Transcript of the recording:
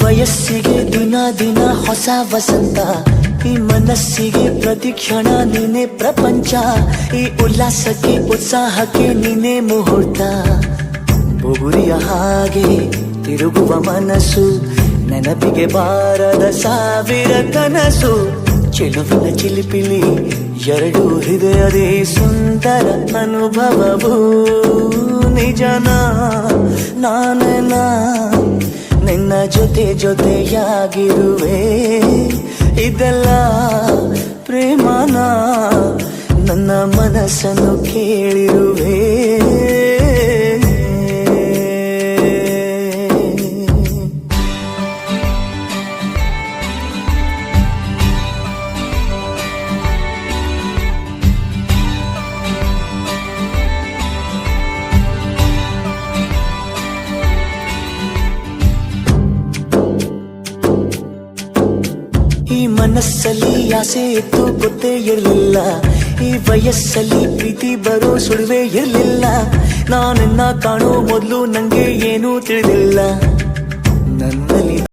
ವಯಸ್ಸಿಗೆ ದಿನ ದಿನ ಹೊಸ ವಸಂತ, ಈ ಮನಸ್ಸಿಗೆ ಪ್ರತಿಕ್ಷಣ ನೀನೆ ಪ್ರಪಂಚ, ಈ ಉಲ್ಲಾಸಕ್ಕೆ ಉತ್ಸಾಹಕ್ಕೆ ನೀನೆ ಮುಹೂರ್ತ. ಬುಗುರಿಯ ಹಾಗೆ ತಿರುಗುವ ಮನಸ್ಸು, ನೆನಪಿಗೆ ಬಾರದ ಸಾವಿರ ಕನಸು. ಚೆಲುವಿನ ಚಿಲಿಪಿಲಿ ಎರಡು ಹೃದಯದೇ ಸುಂದರ ಅನುಭವವು. ನಿಜನ ನಾನ ನಿನ್ನ ಜೊತೆ ಜೊತೆಯಾಗಿರುವೆ, ಇದೆಲ್ಲ ಪ್ರೇಮನ ನನ್ನ ಮನಸ್ಸನ್ನು ಕೇಳಿರುವೆ. ಈ ಮನಸ್ಸಲ್ಲಿ ಆಸೆ ಇತ್ತು ಗೊತ್ತೇ ಇರಲಿಲ್ಲ, ಈ ವಯಸ್ಸಲ್ಲಿ ಪ್ರೀತಿ ಬರೋ ಸುಳಿವೇ ಇರಲಿಲ್ಲ. ನಾನನ್ನ ಕಾಣೋ ಮೊದಲು ನಂಗೆ ಏನೂ ತಿಳಿದಿಲ್ಲ. ನನ್ನಲ್ಲಿ